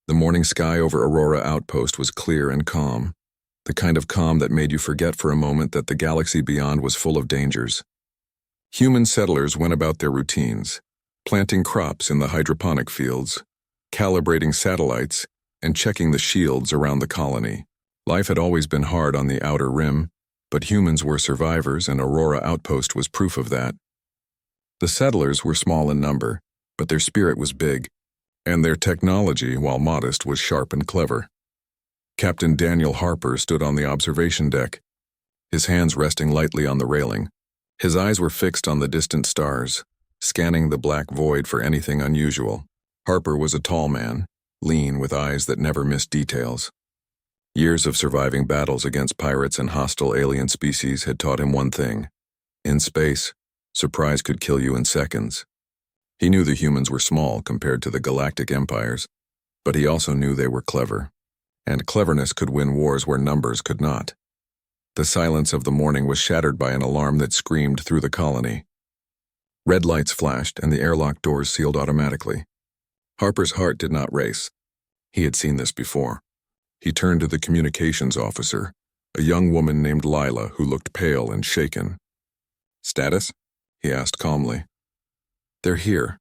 The morning sky over Aurora Outpost was clear and calm, the kind of calm that made you forget for a moment that the galaxy beyond was full of dangers. Human settlers went about their routines, planting crops in the hydroponic fields, calibrating satellites, and checking the shields around the colony. Life had always been hard on the outer rim, but humans were survivors, and Aurora Outpost was proof of that. The settlers were small in number, but their spirit was big, and their technology, while modest, was sharp and clever. Captain Daniel Harper stood on the observation deck, his hands resting lightly on the railing. His eyes were fixed on the distant stars, scanning the black void for anything unusual. Harper was a tall man, lean with eyes that never missed details. Years of surviving battles against pirates and hostile alien species had taught him one thing. In space, surprise could kill you in seconds. He knew the humans were small compared to the galactic empires, but he also knew they were clever, and cleverness could win wars where numbers could not. The silence of the morning was shattered by an alarm that screamed through the colony. Red lights flashed and the airlock doors sealed automatically. Harper's heart did not race. He had seen this before. He turned to the communications officer, a young woman named Lila who looked pale and shaken. "Status?" he asked calmly. "They're here,"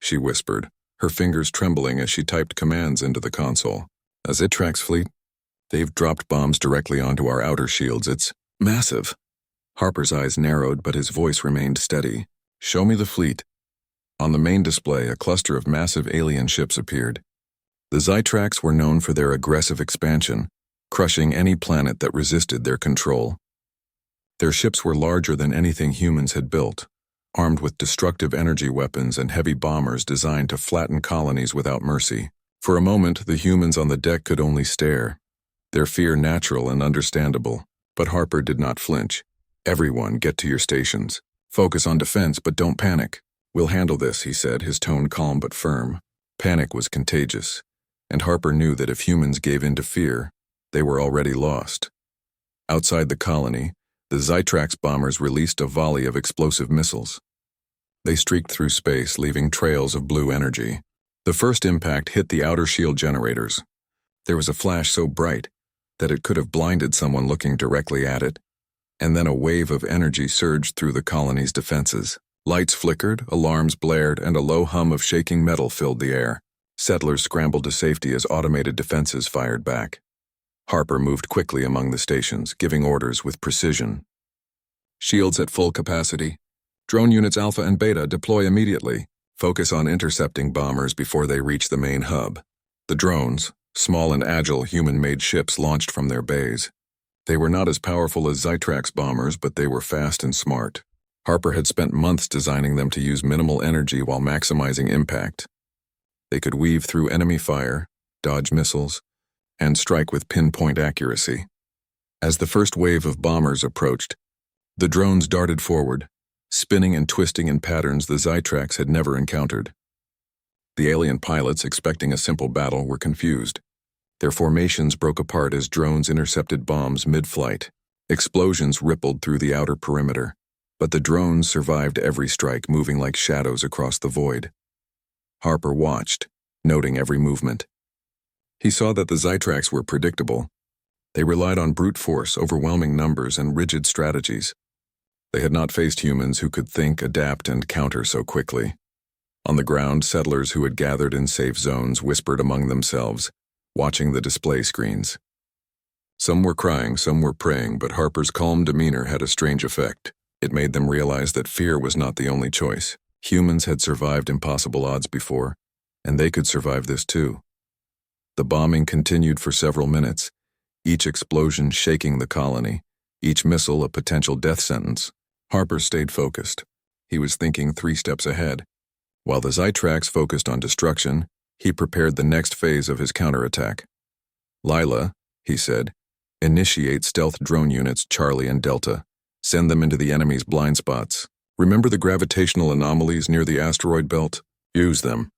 she whispered, her fingers trembling as she typed commands into the console. "A Zitrax fleet? They've dropped bombs directly onto our outer shields. It's massive." Harper's eyes narrowed, but his voice remained steady. "Show me the fleet." On the main display, a cluster of massive alien ships appeared. The Zitrax were known for their aggressive expansion, crushing any planet that resisted their control. Their ships were larger than anything humans had built, armed with destructive energy weapons and heavy bombers designed to flatten colonies without mercy. For a moment, the humans on the deck could only stare, their fear natural and understandable, but Harper did not flinch. "Everyone, get to your stations. Focus on defense, but don't panic. We'll handle this," he said, his tone calm but firm. Panic was contagious, and Harper knew that if humans gave in to fear, they were already lost. Outside the colony, the Zitrax bombers released a volley of explosive missiles. They streaked through space, leaving trails of blue energy. The first impact hit the outer shield generators. There was a flash so bright that it could have blinded someone looking directly at it, and then a wave of energy surged through the colony's defenses. Lights flickered, alarms blared, and a low hum of shaking metal filled the air. Settlers scrambled to safety as automated defenses fired back. Harper moved quickly among the stations, giving orders with precision. "Shields at full capacity. Drone units Alpha and Beta deploy immediately. Focus on intercepting bombers before they reach the main hub." The drones, small and agile human-made ships, launched from their bays. They were not as powerful as Zitrax bombers, but they were fast and smart. Harper had spent months designing them to use minimal energy while maximizing impact. They could weave through enemy fire, dodge missiles, and strike with pinpoint accuracy. As the first wave of bombers approached, the drones darted forward, spinning and twisting in patterns the Zitrax had never encountered. The alien pilots, expecting a simple battle, were confused. Their formations broke apart as drones intercepted bombs mid-flight. Explosions rippled through the outer perimeter, but the drones survived every strike, moving like shadows across the void. Harper watched, noting every movement. He saw that the Zitrax were predictable. They relied on brute force, overwhelming numbers, and rigid strategies. They had not faced humans who could think, adapt, and counter so quickly. On the ground, settlers who had gathered in safe zones whispered among themselves, watching the display screens. Some were crying, some were praying, but Harper's calm demeanor had a strange effect. It made them realize that fear was not the only choice. Humans had survived impossible odds before, and they could survive this too. The bombing continued for several minutes, each explosion shaking the colony, each missile a potential death sentence. Harper stayed focused. He was thinking 3 steps ahead. While the Zitrax focused on destruction, he prepared the next phase of his counterattack. "Lila," he said, "initiate stealth drone units Charlie and Delta. Send them into the enemy's blind spots. Remember the gravitational anomalies near the asteroid belt? Use them."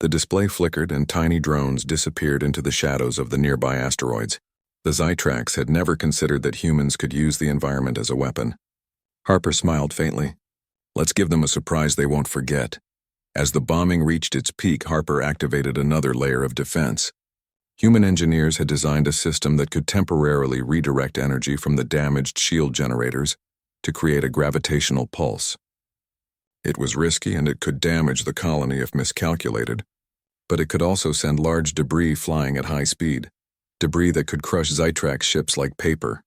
The display flickered and tiny drones disappeared into the shadows of the nearby asteroids. The Zitrax had never considered that humans could use the environment as a weapon. Harper smiled faintly. "Let's give them a surprise they won't forget." As the bombing reached its peak, Harper activated another layer of defense. Human engineers had designed a system that could temporarily redirect energy from the damaged shield generators to create a gravitational pulse. It was risky and it could damage the colony if miscalculated, but it could also send large debris flying at high speed, debris that could crush Zytrax ships like paper.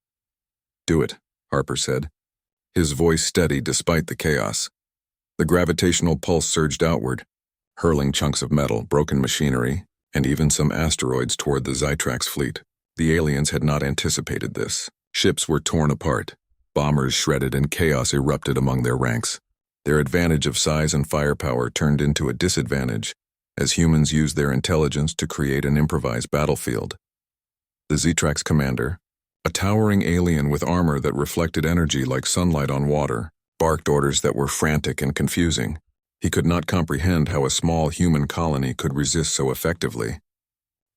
"Do it," Harper said, his voice steady despite the chaos. The gravitational pulse surged outward, hurling chunks of metal, broken machinery, and even some asteroids toward the Zytrax fleet. The aliens had not anticipated this. Ships were torn apart, bombers shredded, and chaos erupted among their ranks. Their advantage of size and firepower turned into a disadvantage as humans used their intelligence to create an improvised battlefield. The Zytrax commander, a towering alien with armor that reflected energy like sunlight on water, barked orders that were frantic and confusing. He could not comprehend how a small human colony could resist so effectively.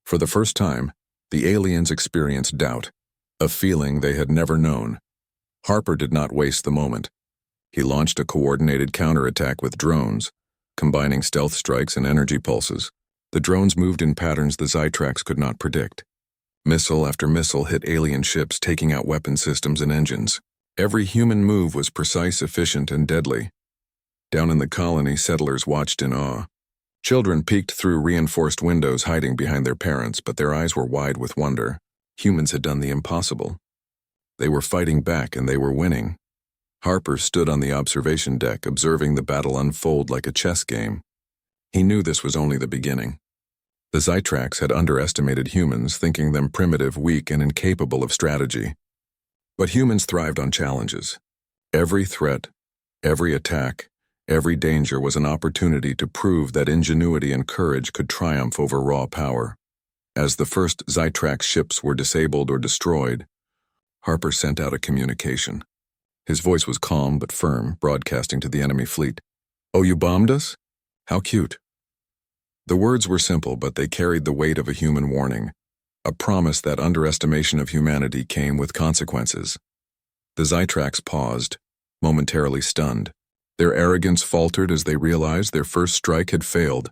For the first time, the aliens experienced doubt, a feeling they had never known. Harper did not waste the moment. He launched a coordinated counterattack with drones, combining stealth strikes and energy pulses. The drones moved in patterns the Zytrax could not predict. Missile after missile hit alien ships, taking out weapon systems and engines. Every human move was precise, efficient, and deadly. Down in the colony, settlers watched in awe. Children peeked through reinforced windows, hiding behind their parents, but their eyes were wide with wonder. Humans had done the impossible. They were fighting back, and they were winning. Harper stood on the observation deck, observing the battle unfold like a chess game. He knew this was only the beginning. The Zytrax had underestimated humans, thinking them primitive, weak, and incapable of strategy. But humans thrived on challenges. Every threat, every attack, every danger was an opportunity to prove that ingenuity and courage could triumph over raw power. As the first Zytrax ships were disabled or destroyed, Harper sent out a communication. His voice was calm but firm, broadcasting to the enemy fleet. "Oh, you bombed us? How cute." The words were simple, but they carried the weight of a human warning, a promise that underestimation of humanity came with consequences. The Zytrax paused, momentarily stunned. Their arrogance faltered as they realized their first strike had failed.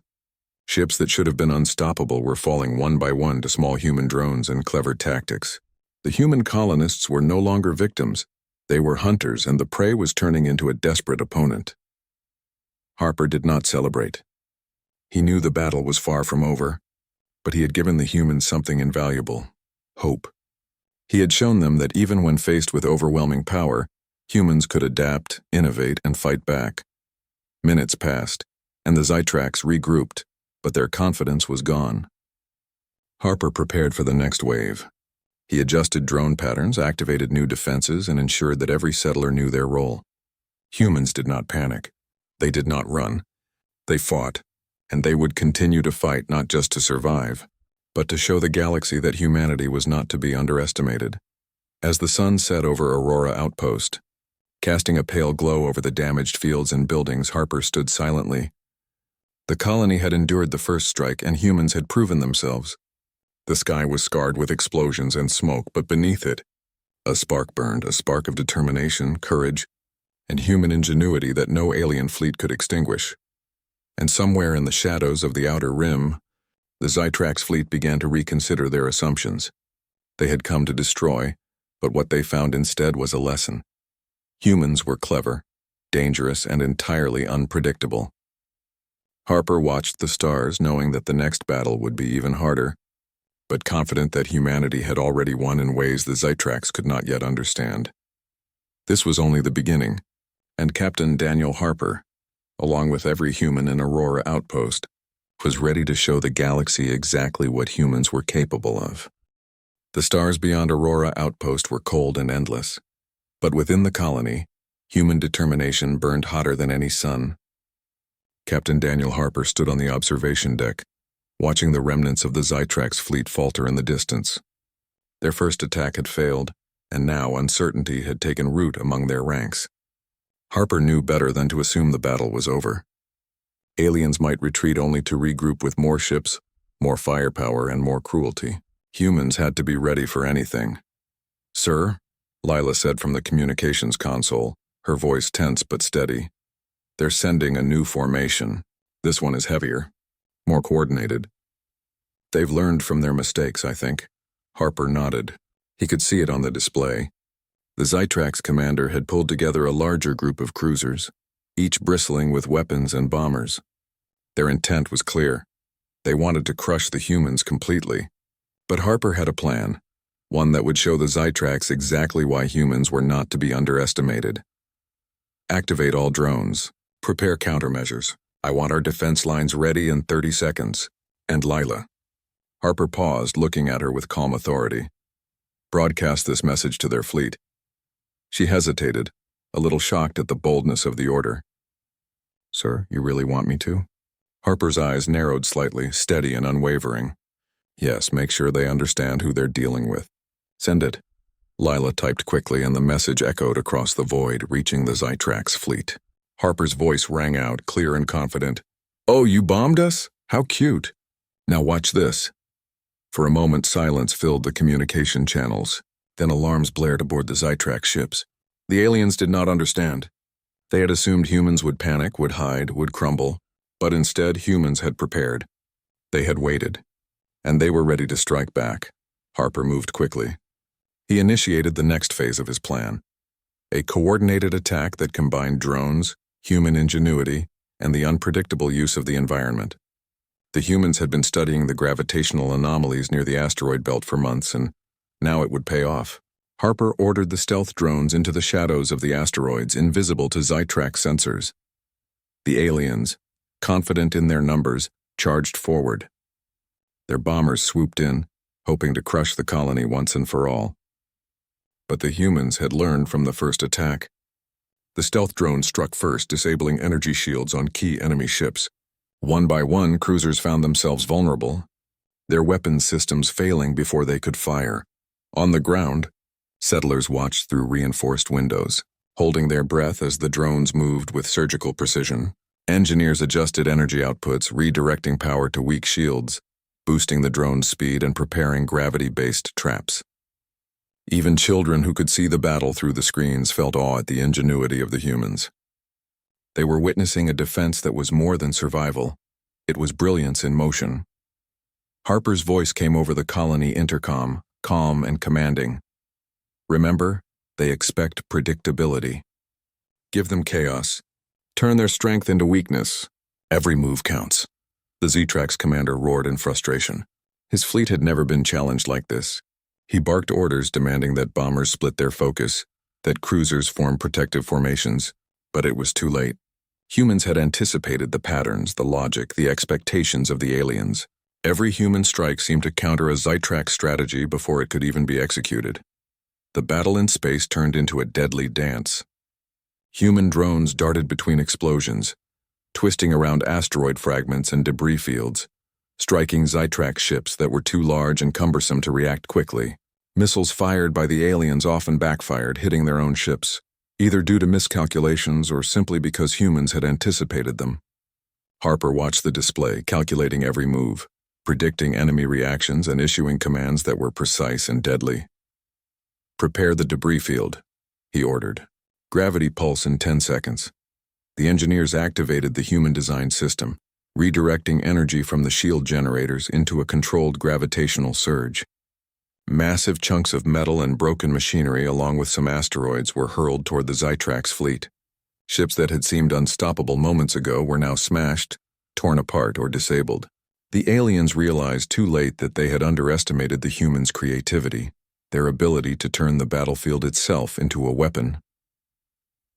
Ships that should have been unstoppable were falling one by one to small human drones and clever tactics. The human colonists were no longer victims. They were hunters, and the prey was turning into a desperate opponent. Harper did not celebrate. He knew the battle was far from over, but he had given the humans something invaluable: hope. He had shown them that even when faced with overwhelming power, humans could adapt, innovate, and fight back. Minutes passed, and the Zytrax regrouped, but their confidence was gone. Harper prepared for the next wave. He adjusted drone patterns, activated new defenses, and ensured that every settler knew their role. Humans did not panic. They did not run. They fought, and they would continue to fight, not just to survive, but to show the galaxy that humanity was not to be underestimated. As the sun set over Aurora Outpost, casting a pale glow over the damaged fields and buildings, Harper stood silently. The colony had endured the first strike, and humans had proven themselves. The sky was scarred with explosions and smoke, but beneath it, a spark burned, a spark of determination, courage, and human ingenuity that no alien fleet could extinguish. And somewhere in the shadows of the outer rim, the Zytrax fleet began to reconsider their assumptions. They had come to destroy, but what they found instead was a lesson. Humans were clever, dangerous, and entirely unpredictable. Harper watched the stars, knowing that the next battle would be even harder, but confident that humanity had already won in ways the Zytrax could not yet understand. This was only the beginning, and Captain Daniel Harper, along with every human in Aurora Outpost, was ready to show the galaxy exactly what humans were capable of. The stars beyond Aurora Outpost were cold and endless, but within the colony, human determination burned hotter than any sun. Captain Daniel Harper stood on the observation deck, watching the remnants of the Zytrax fleet falter in the distance. Their first attack had failed, and now uncertainty had taken root among their ranks. Harper knew better than to assume the battle was over. Aliens might retreat only to regroup with more ships, more firepower, and more cruelty. Humans had to be ready for anything. "Sir," Lila said from the communications console, her voice tense but steady, "they're sending a new formation." This one is heavier, more coordinated. They've learned from their mistakes, I think. Harper nodded. He could see it on the display. The Zytrax commander had pulled together a larger group of cruisers, each bristling with weapons and bombers. Their intent was clear. They wanted to crush the humans completely. But Harper had a plan, one that would show the Zytrax exactly why humans were not to be underestimated. Activate all drones. Prepare countermeasures. I want our defense lines ready in 30 seconds. And Lila. Harper paused, looking at her with calm authority. Broadcast this message to their fleet. She hesitated, a little shocked at the boldness of the order. Sir, you really want me to? Harper's eyes narrowed slightly, steady and unwavering. Yes, make sure they understand who they're dealing with. Send it. Lila typed quickly and the message echoed across the void, reaching the Zytrax fleet. Harper's voice rang out, clear and confident. Oh, you bombed us? How cute. Now watch this. For a moment, silence filled the communication channels. Then alarms blared aboard the Zytrax ships. The aliens did not understand. They had assumed humans would panic, would hide, would crumble. But instead, humans had prepared. They had waited. And they were ready to strike back. Harper moved quickly. He initiated the next phase of his plan. A coordinated attack that combined drones, human ingenuity, and the unpredictable use of the environment. The humans had been studying the gravitational anomalies near the asteroid belt for months, and now it would pay off. Harper ordered the stealth drones into the shadows of the asteroids, invisible to Zytrax sensors. The aliens, confident in their numbers, charged forward. Their bombers swooped in, hoping to crush the colony once and for all. But the humans had learned from the first attack. The stealth drones struck first, disabling energy shields on key enemy ships. One by one, cruisers found themselves vulnerable, their weapons systems failing before they could fire. On the ground, settlers watched through reinforced windows, holding their breath as the drones moved with surgical precision. Engineers adjusted energy outputs, redirecting power to weak shields, boosting the drone's speed and preparing gravity-based traps. Even children who could see the battle through the screens felt awe at the ingenuity of the humans. They were witnessing a defense that was more than survival. It was brilliance in motion. Harper's voice came over the colony intercom, calm and commanding. Remember, they expect predictability. Give them chaos. Turn their strength into weakness. Every move counts. The Zytrax commander roared in frustration. His fleet had never been challenged like this. He barked orders demanding that bombers split their focus, that cruisers form protective formations, but it was too late. Humans had anticipated the patterns, the logic, the expectations of the aliens. Every human strike seemed to counter a Zytrax strategy before it could even be executed. The battle in space turned into a deadly dance. Human drones darted between explosions, twisting around asteroid fragments and debris fields, striking Zytrax ships that were too large and cumbersome to react quickly. Missiles fired by the aliens often backfired, hitting their own ships, either due to miscalculations or simply because humans had anticipated them. Harper watched the display, calculating every move, predicting enemy reactions and issuing commands that were precise and deadly. Prepare the debris field, he ordered. Gravity pulse in 10 seconds. The engineers activated the human-designed system, redirecting energy from the shield generators into a controlled gravitational surge. Massive chunks of metal and broken machinery along with some asteroids were hurled toward the Zytrax fleet. Ships that had seemed unstoppable moments ago were now smashed, torn apart, or disabled. The aliens realized too late that they had underestimated the humans' creativity, their ability to turn the battlefield itself into a weapon.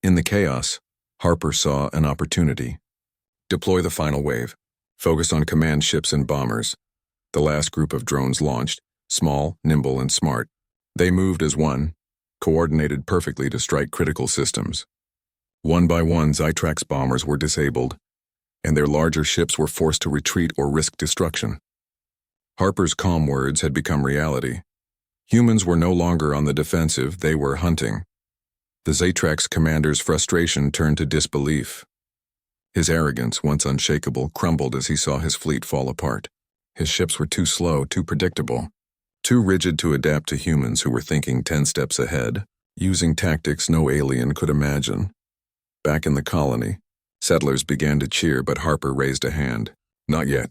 In the chaos, Harper saw an opportunity. Deploy the final wave. Focus on command ships and bombers. The last group of drones launched, small, nimble, and smart. They moved as one, coordinated perfectly to strike critical systems. One by one, Zytrax bombers were disabled, and their larger ships were forced to retreat or risk destruction. Harper's calm words had become reality. Humans were no longer on the defensive, they were hunting. The Zytrax commander's frustration turned to disbelief. His arrogance, once unshakable, crumbled as he saw his fleet fall apart. His ships were too slow, too predictable, too rigid to adapt to humans who were thinking 10 steps ahead, using tactics no alien could imagine. Back in the colony, Settlers began to cheer, but Harper raised a hand. Not yet.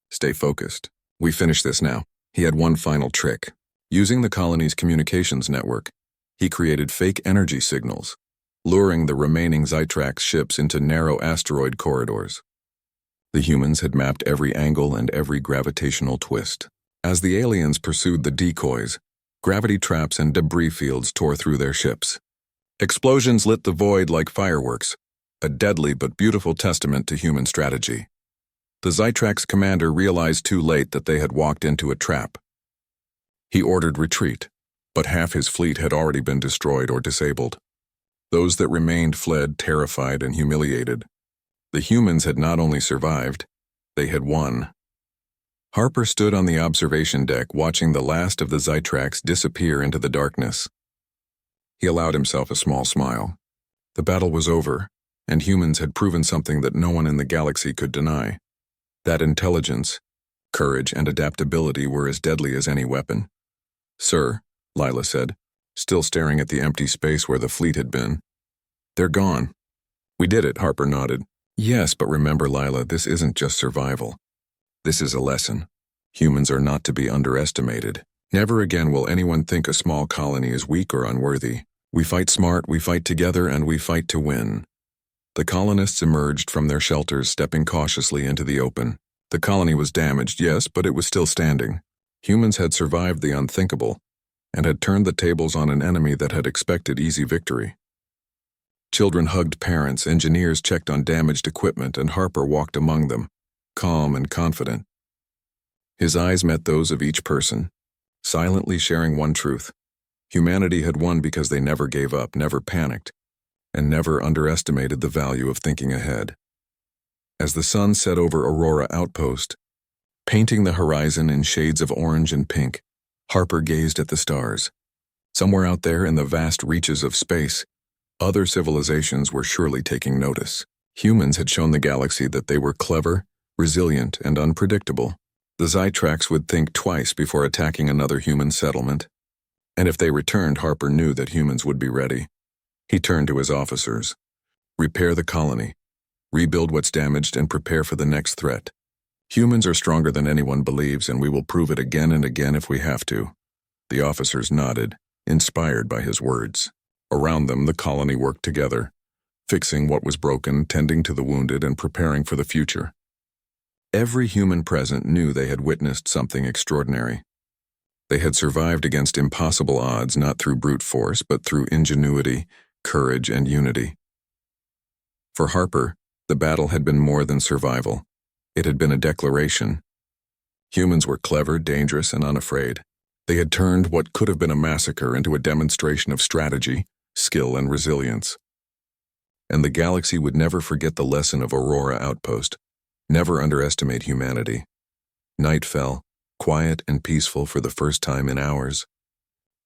Stay focused. We finish this now. He had one final trick. Using the colony's communications network, he created fake energy signals, luring the remaining Zytrax ships into narrow asteroid corridors. The humans had mapped every angle and every gravitational twist. As the aliens pursued the decoys, gravity traps and debris fields tore through their ships. Explosions lit the void like fireworks, a deadly but beautiful testament to human strategy. The Zytrax commander realized too late that they had walked into a trap. He ordered retreat, but half his fleet had already been destroyed or disabled. Those that remained fled terrified and humiliated. The humans had not only survived, they had won. Harper stood on the observation deck watching the last of the Zytrax disappear into the darkness. He allowed himself a small smile. The battle was over, and humans had proven something that no one in the galaxy could deny. That intelligence, courage, and adaptability were as deadly as any weapon. "Sir," Lila said, still staring at the empty space where the fleet had been. "They're gone." "We did it," Harper nodded. "Yes, but remember, Lila, this isn't just survival. This is a lesson. Humans are not to be underestimated. Never again will anyone think a small colony is weak or unworthy. We fight smart, we fight together, and we fight to win." The colonists emerged from their shelters, stepping cautiously into the open. The colony was damaged, yes, but it was still standing. Humans had survived the unthinkable, and had turned the tables on an enemy that had expected easy victory. Children hugged parents, engineers checked on damaged equipment, and Harper walked among them, calm and confident. His eyes met those of each person, silently sharing one truth. Humanity had won because they never gave up, never panicked, and never underestimated the value of thinking ahead. As the sun set over Aurora Outpost, painting the horizon in shades of orange and pink, Harper gazed at the stars. Somewhere out there in the vast reaches of space, other civilizations were surely taking notice. Humans had shown the galaxy that they were clever, resilient, and unpredictable. The Zytrax would think twice before attacking another human settlement. And if they returned, Harper knew that humans would be ready. He turned to his officers. "Repair the colony. Rebuild what's damaged and prepare for the next threat. Humans are stronger than anyone believes, and we will prove it again and again if we have to." The officers nodded, inspired by his words. Around them, the colony worked together, fixing what was broken, tending to the wounded, and preparing for the future. Every human present knew they had witnessed something extraordinary. They had survived against impossible odds, not through brute force, but through ingenuity, courage, and unity. For Harper, the battle had been more than survival. It had been a declaration. Humans were clever, dangerous, and unafraid. They had turned what could have been a massacre into a demonstration of strategy, skill, and resilience. And the galaxy would never forget the lesson of Aurora Outpost. Never underestimate humanity. Night fell, quiet and peaceful for the first time in hours.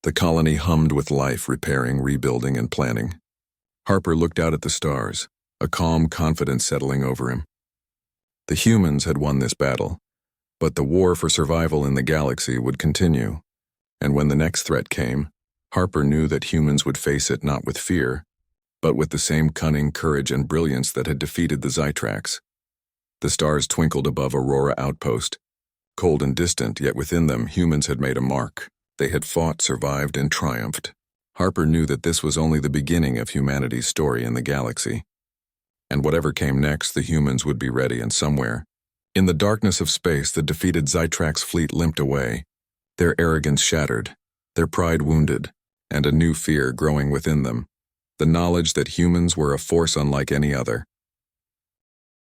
The colony hummed with life, repairing, rebuilding, and planning. Harper looked out at the stars, a calm confidence settling over him. The humans had won this battle, but the war for survival in the galaxy would continue. And when the next threat came, Harper knew that humans would face it not with fear, but with the same cunning, courage, and brilliance that had defeated the Zytrax. The stars twinkled above Aurora Outpost. Cold and distant, yet within them humans had made a mark. They had fought, survived, and triumphed. Harper knew that this was only the beginning of humanity's story in the galaxy. And whatever came next, the humans would be ready, and somewhere, in the darkness of space, the defeated Zytrax fleet limped away, their arrogance shattered, their pride wounded, and a new fear growing within them, the knowledge that humans were a force unlike any other.